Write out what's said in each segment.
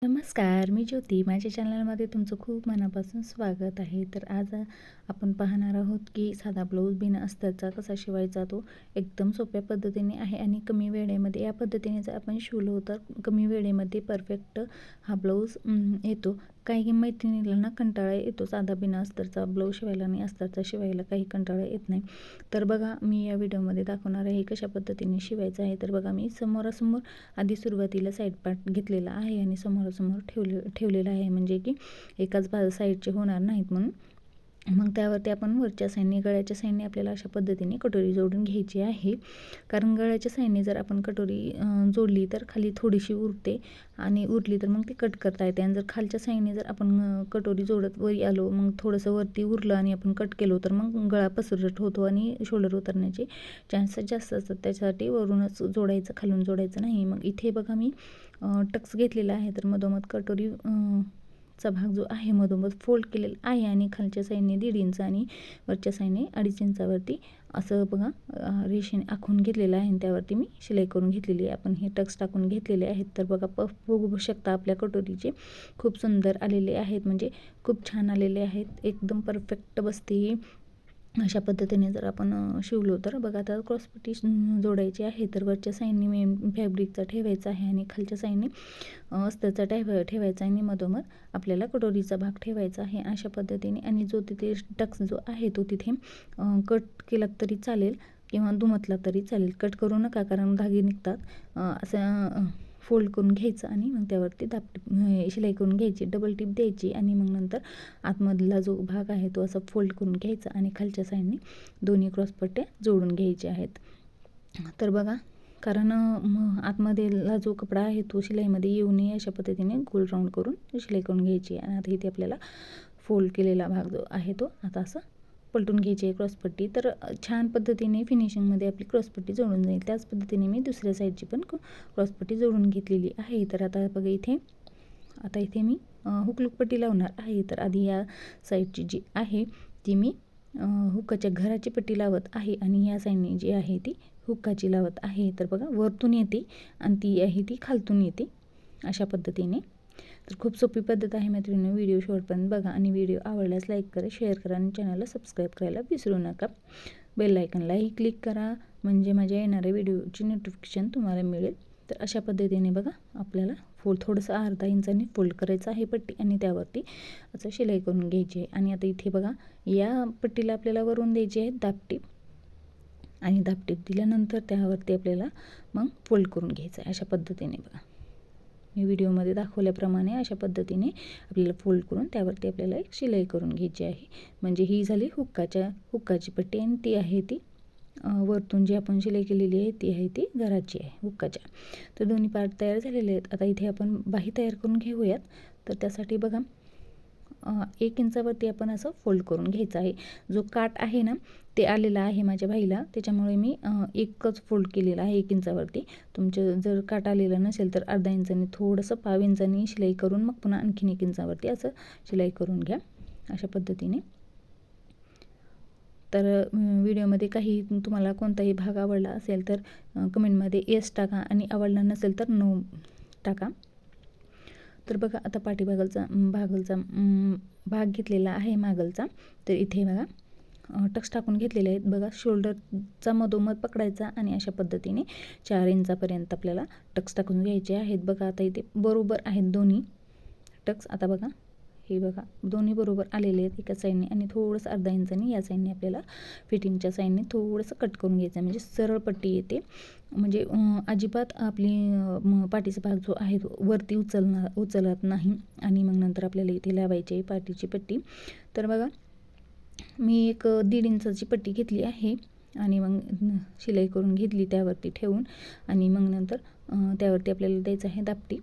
नमस्कार, मी ज्योती. माझ्या चॅनलमध्ये तुमचं खूप मनापासून स्वागत आहे. तर आज आपण पाहणार आहोत की साधा ब्लाऊज बिना अस्तरचा कसा शिवायचा. तो एकदम सोप्या पद्धतीने आहे आणि कमी वेळेमध्ये या पद्धतीने जर आपण शिवलो तर कमी वेळेमध्ये परफेक्ट हा ब्लाऊज येतो. काही मैत्रिणींना कंटाळा येतो साधा बिना अस्तरचा ब्लाऊज शिवायला आणि अस्तरचा शिवायला काही कंटाळा येत नाही. तर बघा, मी या व्हिडिओमध्ये दाखवणार आहे कशा पद्धतीने शिवायचं आहे. तर बघा, मी समोरासमोर आधी सुरुवातीला साईड पार्ट घेतलेला आहे आणि समोरासमोर ठेवलेला आहे, म्हणजे की एकाच साईडचे होणार नाहीत म्हणून. मग त्यावरती आपण वरच्या साईडने, गळ्याच्या साईडने आपल्याला अशा पद्धतीने कटोरी जोडून घ्यायची आहे. कारण गळ्याच्या साईडने जर आपण कटोरी जोडली तर खाली थोडीशी उरते आणि उरली तर मग ती कट करता येते. आणि जर खालच्या साईडने जर आपण कटोरी जोडत वरी आलो, मग थोडंसं वरती उरलं आणि आपण कट केलो तर मग गळा पसरट होतो आणि शोल्डर उतरण्याचे चान्सेस जास्त असतात. त्याच्यासाठी वरूनच जोडायचं, खालून जोडायचं नाही. मग इथे बघा, मी टक्स घेतलेला आहे. तर मधोमध कटोरी चा भाग जो आहे मधोमध फोल्ड केलेला आहे आणि खालच्या साईडने 1.5 इंच आणि वरच्या साईडने 2.5 इंचावरती असं बघा रेषेने आखून घेतलेलं आहे आणि त्यावरती मी शिलाई करून घेतलेली आहे. आपण हे टक्स टाकून घेतलेले आहेत. तर बघा, बघू शकता आपल्या कटोरीचे खूप सुंदर आलेले आहेत, म्हणजे खूप छान आलेले आहेत. एकदम परफेक्ट बसते अशा पद्धतीने जर आपण शिवलो तर. बघा, आता क्रॉसपट्टी जोडायची आहे. तर वरच्या साईडने मेन फॅब्रिकचा ठेवायचा आहे आणि खालच्या साईडने अस्तरचा ठेवायचा आणि मधोमध आपल्याला कटोरीचा भाग ठेवायचा आहे अशा पद्धतीने. आणि जो तिथे टक्स जो आहे तो तिथे कट केला तरी चालेल किंवा दुमतला तरी चालेल. कट करू नका, कारण धागे निघतात. असं फोल्ड करून घ्यायचं आणि मग त्यावरती शिलाई करून घ्यायची, डबल टिप द्यायची आणि मग नंतर आतमधला जो भाग आहे तो असा फोल्ड करून घ्यायचा आणि खालच्या साईडने दोन्ही क्रॉसपट्ट्या जोडून घ्यायच्या आहेत. तर बघा, कारण आतमध्येला जो कपडा आहे तो शिलाईमध्ये येऊ नये अशा पद्धतीने गोल राऊंड करून शिलाई करून घ्यायची. आणि आता इथे आपल्याला फोल्ड केलेला भाग जो आहे तो आता असं पलटून घ्यायची आहे क्रॉसपट्टी. तर छान पद्धतीने फिनिशिंगमध्ये आपली क्रॉसपट्टी जोडून जाईल. त्याच पद्धतीने मी दुसऱ्या साईडची पण क्रॉसपट्टी जोडून घेतलेली आहे. तर आता बघा, इथे मी हुकलूक पट्टी लावणार आहे. तर आधी या साईडची जी आहे ती मी हुक्काच्या घराची पट्टी लावत आहे आणि या साईडने जी आहे ती हुक्काची लावत आहे. तर बघा, वरतून येते आणि ती आहे ती खालतून येते अशा पद्धतीने. तर खूप सोपी पद्धत आहे मैत्रिणींनो. व्हिडिओ शेवटपर्यंत बघा आणि व्हिडिओ आवडल्यास लाईक करा, शेअर करा आणि चॅनलला सबस्क्राईब करायला विसरू नका. बेल आयकनलाही क्लिक करा, म्हणजे माझ्या येणाऱ्या व्हिडिओची नोटिफिकेशन तुम्हाला मिळेल. तर अशा पद्धतीने बघा, आपल्याला थोडंसं अर्धा इंचाने फोल्ड करायचं आहे पट्टी आणि त्यावरती असं शिलाई करून घ्यायची आहे. आणि आता इथे बघा, या पट्टीला आपल्याला वरून द्यायची आहे दाबटीप आणि दाबटीप दिल्यानंतर त्यावरती आपल्याला मग फोल्ड करून घ्यायचं आहे अशा पद्धतीने. बघा, मी व्हिडिओमध्ये दाखवल्याप्रमाणे अशा पद्धतीने आपल्याला फोल्ड करून त्यावरती आपल्याला एक शिलाई करून घ्यायची आहे. म्हणजे ही झाली हुक्काची पट्टी आणि ती आहे ती वरतून जी आपण शिलाई केलेली आहे ती आहे ती घराची आहे हुक्काच्या. तर दोन्ही पार्ट तयार झालेले आहेत. आता इथे आपण बाही तयार करून घेऊयात. तर त्यासाठी बघा, 1 इंचावरती आपण असं फोल्ड करून घ्यायचं आहे. जो काट आहे ना ते आलेला आहे माझ्या बाईला, त्याच्यामुळे मी एकच फोल्ड केलेला आहे 1 इंचावरती. तुमचं जर काट आलेला नसेल तर अर्धा इंचानी, थोडंसं 1/2 इंचानी शिलाई करून मग पुन्हा आणखीन 1 इंचावरती असं शिलाई करून घ्या अशा पद्धतीने. तर व्हिडिओमध्ये काही तुम्हाला कोणताही भाग आवडला असेल तर कमेंटमध्ये येस टाका आणि आवडला नसेल तर नो टाका. तर बघा, आता पाठीमागलचा भाग घेतलेला आहे मागलचा. तर इथे बघा टक्स टाकून घेतलेले आहेत. बघा, शोल्डरचा मधोमध पकडायचा आणि अशा पद्धतीने 4 इंचापर्यंत आपल्याला टक्स टाकून घ्यायचे आहेत. बघा, आता इथे बरोबर आहेत दोन्ही टक्स. आता बघा, हे बघा दोन्ही बरोबर आलेले आहेत एका साईडने आणि थोडंसं अर्धा इंचाने या साईडने आपल्याला फिटिंगच्या साईडने थोडंसं कट करून घ्यायचं आहे, म्हणजे सरळ पट्टी येते. म्हणजे अजिबात आपली पाठीचा भाग जो आहे तो वरती उचलत नाही. आणि मग नंतर आपल्याला इथे लावायची आहे पाठीची पट्टी. तर बघा, मी एक 1.5 इंचाची पट्टी घेतली आहे आणि मग शिलाई करून घेतली त्यावरती ठेवून. आणि मग नंतर त्यावरती आपल्याला द्यायचं आहे दाबटी.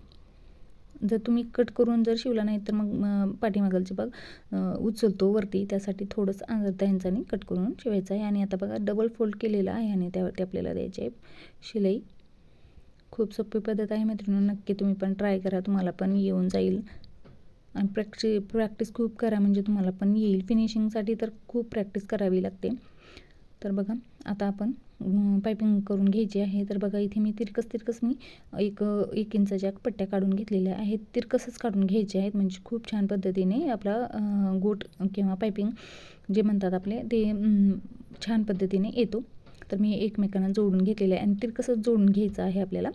जर तुम्ही कट करून जर शिवला नाही तर मग पाठीमागलचे भाग उचलतो वरती, त्यासाठी थोडंसं अर्धा इंचाने कट करून शिवायचं आहे. आणि आता बघा, डबल फोल्ड केलेला आहे आणि त्यावरती आपल्याला द्यायची आहे शिलाई. खूप सोपी पद्धत आहे मैत्रिणींनो, नक्की तुम्ही पण ट्राय करा, तुम्हाला पण येऊन जाईल. आणि प्रॅक्टिस खूप करा, म्हणजे तुम्हाला पण येईल. फिनिशिंगसाठी तर खूप प्रॅक्टिस करावी लागते. तर बघा आता आपण पायपिंग करून घ्यायची आहे. तर बघा इथे मी तिरकस मी एक इंचाच्या पट्ट्या काढून घेतलेल्या आहेत. तिरकसच काढून घ्यायचे आहेत, म्हणजे खूप छान पद्धतीने आपला गोट किंवा पायपिंग जे म्हणतात आपले ते छान पद्धतीने येतो. तर मी एकमेकांना जोडून घेतलेलं आहे आणि तिरकसच जोडून घ्यायचं आहे आपल्याला.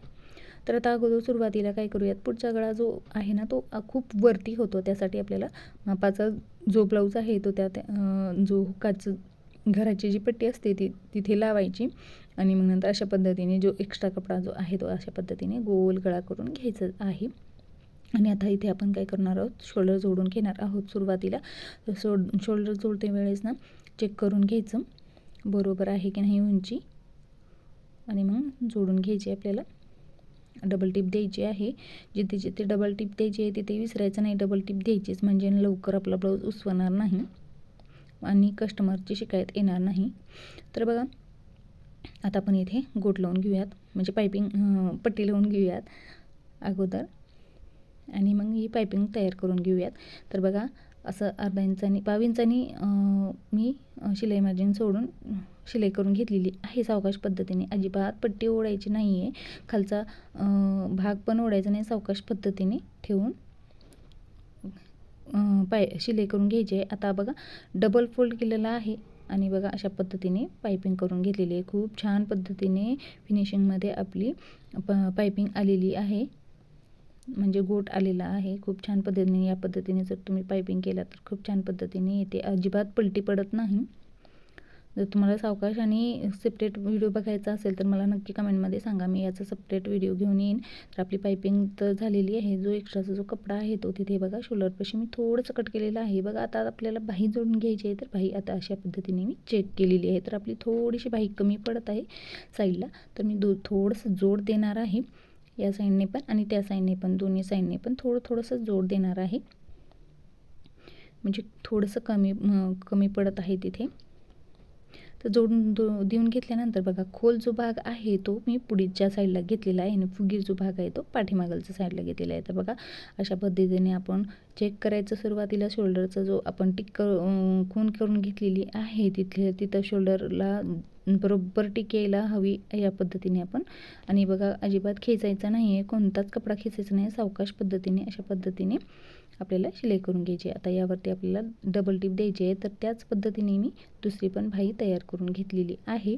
तर आता अगोदर सुरुवातीला काय करूयात, पुढचा गळा जो आहे ना तो खूप वरती होतो. त्यासाठी आपल्याला मापाचा जो ब्लाऊज आहे तो जो हुकाचं घराची जी पट्टी असते ती तिथे लावायची आणि मग नंतर अशा पद्धतीने जो एक्स्ट्रा कपडा जो आहे तो अशा पद्धतीने गोल गळा करून घ्यायचा आहे. आणि आता इथे आपण काय करणार आहोत, शोल्डर जोडून घेणार आहोत सुरुवातीला. तर शोल्डर जोडते वेळेस ना चेक करून घ्यायचं बरोबर आहे की नाही उंची, आणि मग जोडून घ्यायची. आपल्याला डबल टिप द्यायची आहे. जिथे जिथे डबल टिप द्यायची आहे तिथे विसरायचं नाही, डबल टिप द्यायचीच, म्हणजे लवकर आपला ब्लाऊज उसवणार नाही आणि कस्टमरची शिकायत येणार नाही. तर बघा आता आपण इथे गोट लावून घेऊयात, म्हणजे पायपिंग पट्टी लावून घेऊयात अगोदर आणि मग ही पायपिंग तयार करून घेऊयात. तर बघा असं अर्धा इंचानी 5 इंचानी मी शिलाई मार्जिन सोडून शिलाई करून घेतलेली आहे सावकाश पद्धतीने. अजिबात पट्टी ओढायची नाही आहे, खालचा भाग पण ओढायचा नाही, सावकाश पद्धतीने ठेवून शिलाई करून घ्यायची आहे. आता बघा डबल फोल्ड केलेला आहे आणि बघा अशा पद्धतीने पायपिंग करून घेतलेली आहे. खूप छान पद्धतीने फिनिशिंगमध्ये आपली पायपिंग आलेली आहे, म्हणजे गोट आलेला आहे. खूप छान पद्धतीने या पद्धतीने जर तुम्ही पायपिंग केला तर खूप छान पद्धतीने येते, अजिबात पलटी पडत नाही. जर तुम्हाला सावकाश आणि सेपरेट व्हिडिओ बघायचा असेल तर मला नक्की कमेंटमध्ये सांगा, मी याचा सेपरेट व्हिडिओ घेऊन येईन. तर आपली पायपिंग तर झालेली आहे. जो एक्स्ट्राचा जो कपडा आहे तो तिथे बघा शोल्डरपाशी मी थोडंसं कट केलेलं आहे. बघा आता आपल्याला बाही जोडून घ्यायची आहे. तर बाही आता अशा पद्धतीने मी चेक केलेली आहे. तर आपली थोडीशी बाही कमी पडत आहे साईडला, तर मी थोडंसं जोड देणार आहे या साईडने पण आणि त्या साईडने पण, दोन्ही साईडने पण थोडंसं जोड देणार आहे, म्हणजे थोडंसं कमी पडत आहे तिथे. तर जोडून देऊन घेतल्यानंतर बघा खोल जो भाग आहे तो मी पुढीच्या साईडला घेतलेला आहे आणि फुगीर जो भाग आहे तो पाठीमागलच्या साईडला घेतलेला आहे. तर बघा अशा पद्धतीने आपण चेक करायचं. सुरुवातीला शोल्डरचा जो आपण खून करून घेतलेली आहे तिथं शोल्डरला बरोबर टिक यायला हवी या पद्धतीने आपण, आणि बघा अजिबात खेचायचा नाही आहे, कोणताच कपडा खेचायचा नाही, सावकाश पद्धतीने अशा पद्धतीने आपल्याला शिलाई करून घ्यायची. आता यावरती आपल्याला डबल टिप द्यायची आहे. तर त्याच पद्धतीने मी दुसरी पण बाही तयार करून घेतलेली आहे.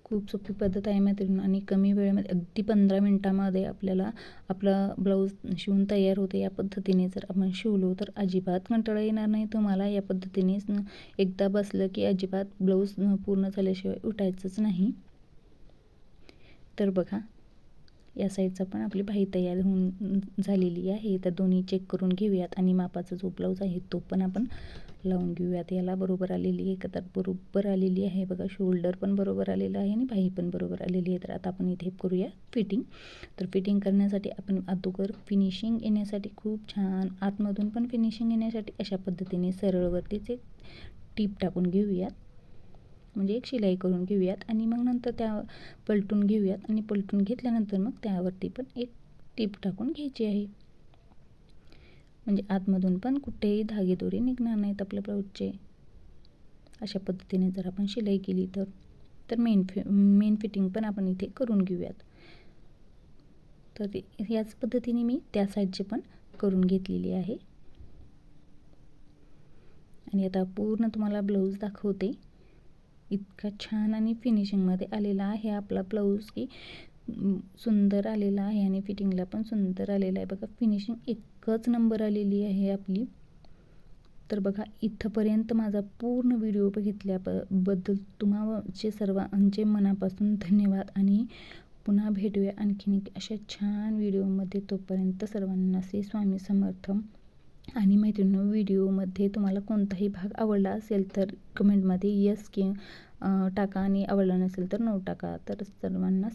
खूप सोपी पद्धत आहे मैत्रिणी आणि कमी वेळेमध्ये अगदी 15 मिनटामध्ये आपल्याला आपला ब्लाऊज शिवून तयार होते. या पद्धतीने जर आपण शिवलो तर अजिबात कंटाळा येणार नाही तुम्हाला. या पद्धतीने एकदा बसलं की अजिबात ब्लाऊज पूर्ण झाल्याशिवाय उठायचंच नाही. तर बघा या साईडचा पण आपली बाही तयार होऊन झालेली आहे. तर दोन्ही चेक करून घेऊयात आणि मापाचा जो ब्लाऊज आहे तो पण आपण लावून घेऊयात. याला बरोबर आलेली आहे का, तर बरोबर आलेली आहे. बघा शोल्डर पण बरोबर आलेलं आहे आणि बाही पण बरोबर आलेली आहे. तर आता आपण इथे करूया फिटिंग. तर फिटिंग करण्यासाठी आपण अगोदर फिनिशिंग येण्यासाठी खूप छान आतमधून पण फिनिशिंग येण्यासाठी अशा पद्धतीने सरळवरतीच एक टीप टाकून घेऊयात, म्हणजे एक शिलाई करून घेऊयात आणि मग नंतर त्या पलटून घेऊयात आणि पलटून घेतल्यानंतर मग त्यावरती पण एक टीप टाकून घ्यायची आहे, म्हणजे आतमधून पण कुठेही धागेदोरे निघणार नाहीत आपल्या ब्लाऊजचे. अशा पद्धतीने जर आपण शिलाई केली तर मेन फिटिंग पण आपण इथे करून घेऊयात. तर याच पद्धतीने मी त्या साईडचे पण करून घेतलेली आहे आणि आता पूर्ण तुम्हाला ब्लाऊज दाखवते. इतका छान आणि फिनिशिंगमध्ये आलेला आहे आपला ब्लाऊज की सुंदर आलेला आहे आणि फिटिंगला पण सुंदर आलेला आहे. बघा फिनिशिंग एकच नंबर आलेली आहे आपली. तर बघा इथंपर्यंत माझा पूर्ण व्हिडिओ बघितल्याबद्दल तुम्हाचे सर्वांचे मनापासून धन्यवाद आणि पुन्हा भेटूया आणखीन अशा छान व्हिडिओमध्ये. तोपर्यंत सर्वांना श्री स्वामी समर्थ. आणि मैत्रिणी व्हिडिओमध्ये तुम्हाला कोणताही भाग आवडला असेल तर कमेंटमध्ये यस टाका आणि आवडला नसेल तर नो टाका. तर सर्वांना